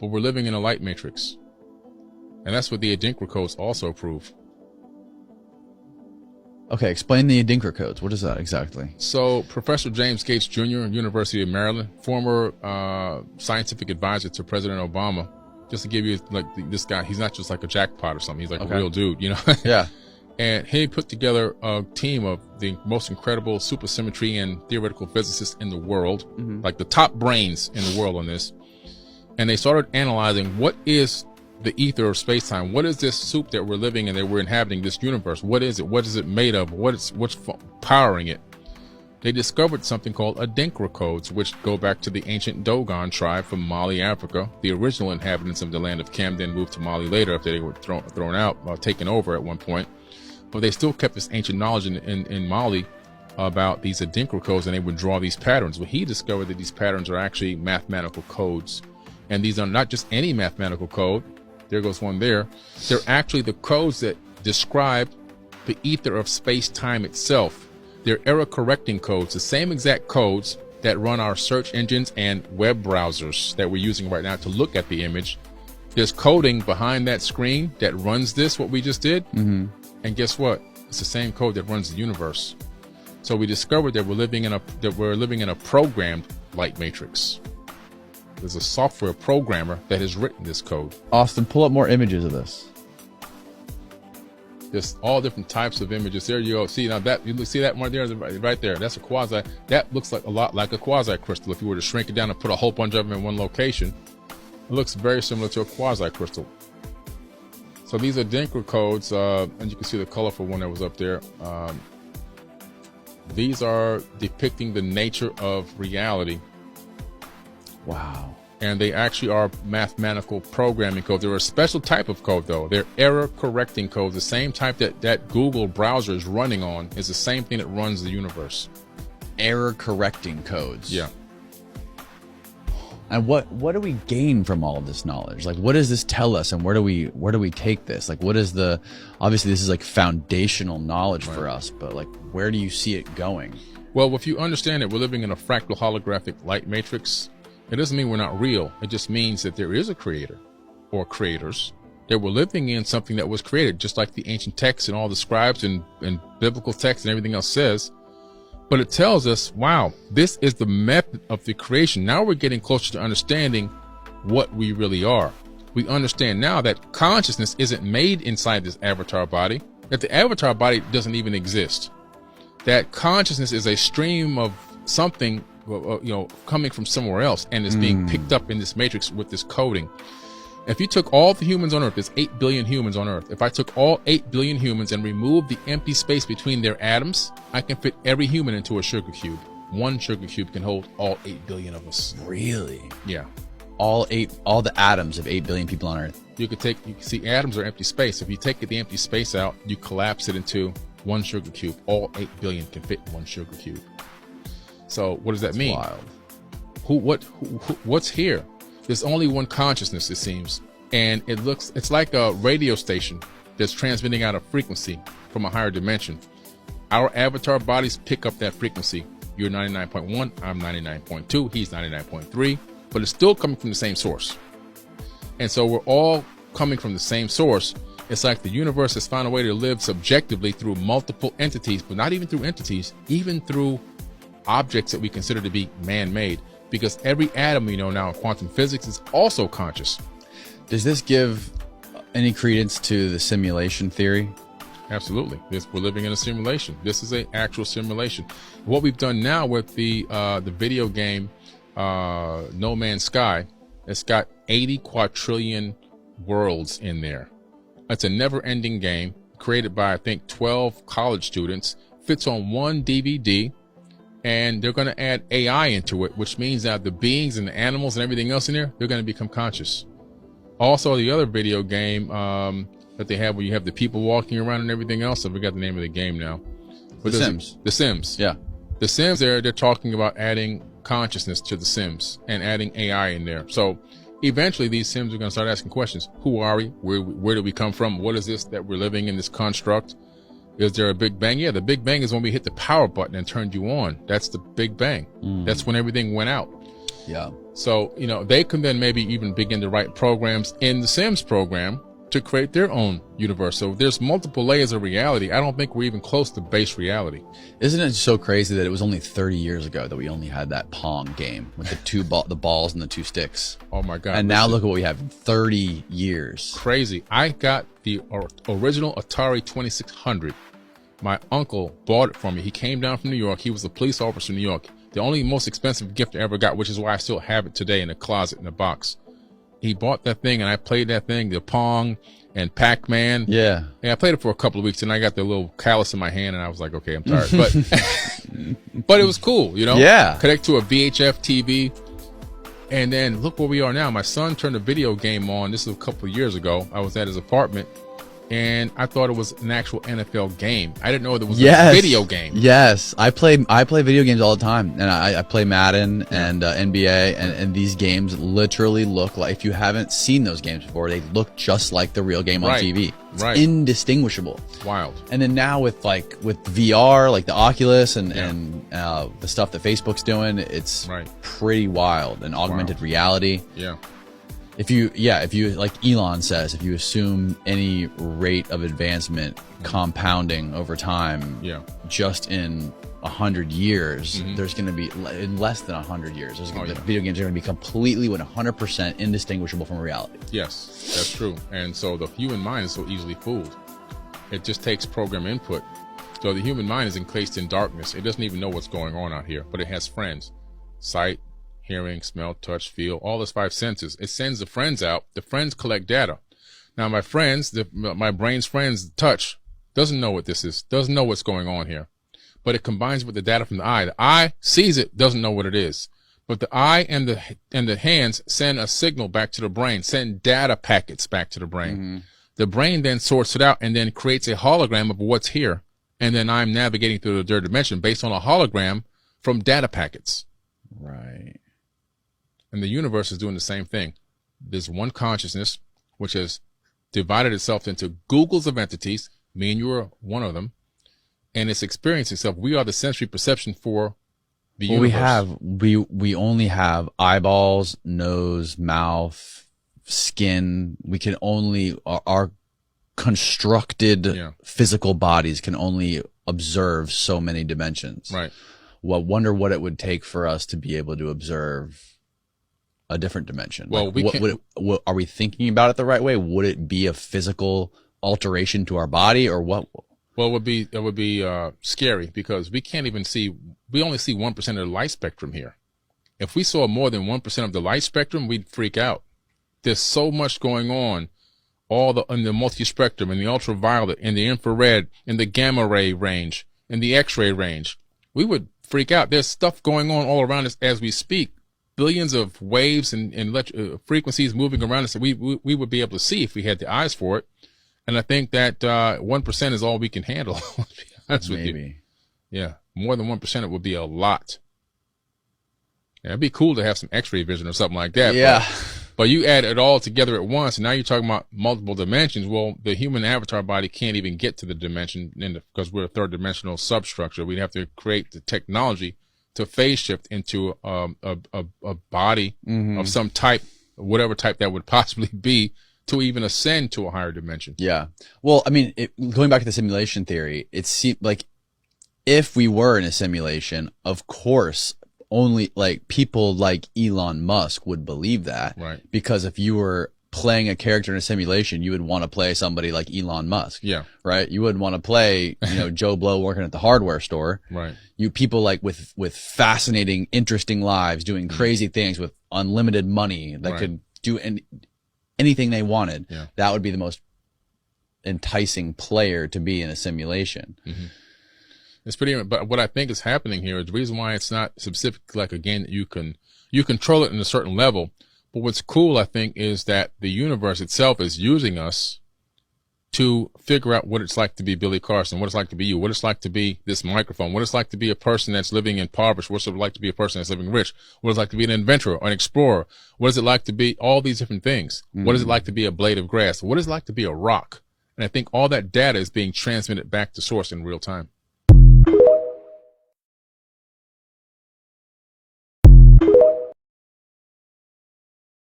but we're living in a light matrix. And that's what the Adinkra codes also prove. Okay, explain the Adinkra codes. What is that exactly? So Professor James Gates Jr., University of Maryland, former scientific advisor to President Obama, just to give you this guy, he's not just like a jackpot or something. He's like a real dude, you know? Yeah. And he put together a team of the most incredible supersymmetry and theoretical physicists in the world, like the top brains in the world on this. And they started analyzing what is the ether of space-time. What is this soup that we're living in, that we're inhabiting, this universe? What is it? What is it made of? What's powering it? They discovered something called Adinkra codes, which go back to the ancient Dogon tribe from Mali, Africa. The original inhabitants of the land of Kem then moved to Mali later after they were thrown out, taken over at one point. But they still kept this ancient knowledge in Mali about these Adinkra codes, and they would draw these patterns. Well, he discovered that these patterns are actually mathematical codes. And these are not just any mathematical code. There goes one there. They're actually the codes that describe the ether of space-time itself. They're error-correcting codes, the same exact codes that run our search engines and web browsers that we're using right now to look at the image. There's coding behind that screen that runs this, what we just did. And guess what? It's the same code that runs the universe. So we discovered that we're living in a programmed light matrix. There's a software programmer that has written this code. Austin, pull up more images of this. There's all different types of images. There you go. See, now that you see that one there, right there. That's a quasi. That looks like a lot like a quasi crystal. If you were to shrink it down and put a whole bunch of them in one location, it looks very similar to a quasi crystal. So these are Adinkra codes, and you can see the colorful one that was up there. These are depicting the nature of reality. Wow. And they actually are mathematical programming codes. They're a special type of code, though. They're error-correcting codes. The same type that Google browser is running on is the same thing that runs the universe. Error-correcting codes. Yeah. And what do we gain from all of this knowledge? Like, what does this tell us, and where do we take this? Like, what is obviously this is like foundational knowledge for us, but like, where do you see it going? Well, if you understand that we're living in a fractal holographic light matrix, it doesn't mean we're not real. It just means that there is a creator or creators, that we're living in something that was created, just like the ancient texts and all the scribes and biblical texts and everything else says. But it tells us, wow, this is the method of the creation. Now we're getting closer to understanding what we really are. We understand now that consciousness isn't made inside this avatar body, that the avatar body doesn't even exist, that consciousness is a stream of something coming from somewhere else, and is being picked up in this matrix with this coding. If you took all the humans on Earth, there's 8 billion humans on Earth. If I took all 8 billion humans and removed the empty space between their atoms, I can fit every human into a sugar cube. One sugar cube can hold all 8 billion of us. Really? Yeah. All the atoms of 8 billion people on Earth. You can see atoms are empty space. If you take the empty space out, you collapse it into one sugar cube. All 8 billion can fit in one sugar cube. So what does that mean? Wild. What's here? There's only one consciousness, it seems. And it's like a radio station that's transmitting out a frequency from a higher dimension. Our avatar bodies pick up that frequency. You're 99.1, I'm 99.2, he's 99.3, but it's still coming from the same source. And so we're all coming from the same source. It's like the universe has found a way to live subjectively through multiple entities, but not even through entities, even through objects that we consider to be man-made, because every atom we know now in quantum physics is also conscious. Does this give any credence to the simulation theory? Absolutely. We're living in a simulation. This is an actual simulation. What we've done now with the video game No Man's Sky, it's got 80 quadrillion worlds in there. It's a never-ending game created by, I think, 12 college students, fits on one DVD. And they're going to add AI into it, which means that the beings and the animals and everything else in there, they're going to become conscious. Also, the other video game that they have where you have the people walking around and everything else, I forgot the name of the game now. But The Sims. The Sims. Yeah. The Sims, they're talking about adding consciousness to the Sims and adding AI in there. So eventually these Sims are going to start asking questions. Who are we? Where do we come from? What is this that we're living in, this construct? Is there a Big Bang? Yeah, the Big Bang is when we hit the power button and turned you on. That's the Big Bang. That's when everything went out. Yeah. So, you know, they can then maybe even begin to write programs in the Sims program to create their own universe. So there's multiple layers of reality. I don't think we're even close to base reality. Isn't it so crazy that it was only 30 years ago that we only had that Pong game with the balls and the two sticks? Oh my God. And now look at what we have in 30 years. Crazy. I got the original Atari 2600. My uncle bought it for me. He came down from New York. He was a police officer in New York. The only most expensive gift I ever got, which is why I still have it today in the closet in the box. He bought that thing and I played that thing, the Pong and Pac-Man. Yeah. I played it for a couple of weeks and I got the little callus in my hand and I was like, okay, I'm tired. But but it was cool, you know? Yeah. Connect to a VHF TV. And then look where we are now. My son turned a video game on. This was a couple of years ago. I was at his apartment and I thought it was an actual NFL game. I didn't know it was a video game. Yes, I play video games all the time, and I play Madden and NBA, and these games literally look like, if you haven't seen those games before, they look just like the real game on TV. It's indistinguishable. Wild. And then now with VR, like the Oculus and the stuff that Facebook's doing, it's pretty wild, and augmented reality. Yeah. If you, like Elon says, if you assume any rate of advancement compounding over time, just in 100 years, there's going to be, in less than 100 years, the video games are going to be completely 100% indistinguishable from reality. Yes, that's true. And so the human mind is so easily fooled. It just takes program input. So the human mind is encased in darkness. It doesn't even know what's going on out here, but it has friends. Sight, hearing, smell, touch, feel, all those five senses. It sends the friends out. The friends collect data. Now my friends, my brain's friends, touch, doesn't know what this is, doesn't know what's going on here. But it combines with the data from the eye. The eye sees it, doesn't know what it is. But the eye and the hands send a signal back to the brain, send data packets back to the brain. The brain then sorts it out and then creates a hologram of what's here. And then I'm navigating through the third dimension based on a hologram from data packets. Right. And the universe is doing the same thing. There's one consciousness, which has divided itself into Googles of entities. Me and you are one of them. And it's experiencing itself. We are the sensory perception for the universe. We only have eyeballs, nose, mouth, skin. We can only, our constructed physical bodies can only observe so many dimensions. Right. Well, wonder what it would take for us to be able to observe a different dimension. Well, what, are we thinking about it the right way? Would it be a physical alteration to our body, or what? Well, it would be scary because we can't even see. We only see 1% of the light spectrum here. If we saw more than 1% of the light spectrum, we'd freak out. There's so much going on, in the multi-spectrum, in the ultraviolet, in the infrared, in the gamma ray range, in the X-ray range. We would freak out. There's stuff going on all around us as we speak. Billions of waves and frequencies moving around us that we would be able to see if we had the eyes for it. And I think that 1% is all we can handle. To be honest with you. Yeah, more than 1%, it would be a lot. Yeah, it'd be cool to have some X-ray vision or something like that. Yeah. But you add it all together at once, and now you're talking about multiple dimensions. Well, the human avatar body can't even get to the dimension because we're a third-dimensional substructure. We'd have to create the technology to phase shift into a body of some type, whatever type that would possibly be, to even ascend to a higher dimension. Yeah. Well, I mean, going back to the simulation theory, it seemed like if we were in a simulation, of course, only like people like Elon Musk would believe that. Right. Because if you were playing a character in a simulation, you would want to play somebody like Elon Musk. Yeah. Right. You wouldn't want to play, Joe Blow working at the hardware store. Right. People like with fascinating, interesting lives, doing crazy things with unlimited money that could do anything they wanted. Yeah. That would be the most enticing player to be in a simulation. It's pretty, but what I think is happening here is the reason why it's not specific, like a game that you control it in a certain level. But what's cool, I think, is that the universe itself is using us to figure out what it's like to be Billy Carson, what it's like to be you, what it's like to be this microphone, what it's like to be a person that's living impoverished, what's it like to be a person that's living rich, what it's like to be an inventor or an explorer, what is it like to be all these different things, what is it like to be a blade of grass, what is it like to be a rock. And I think all that data is being transmitted back to source in real time.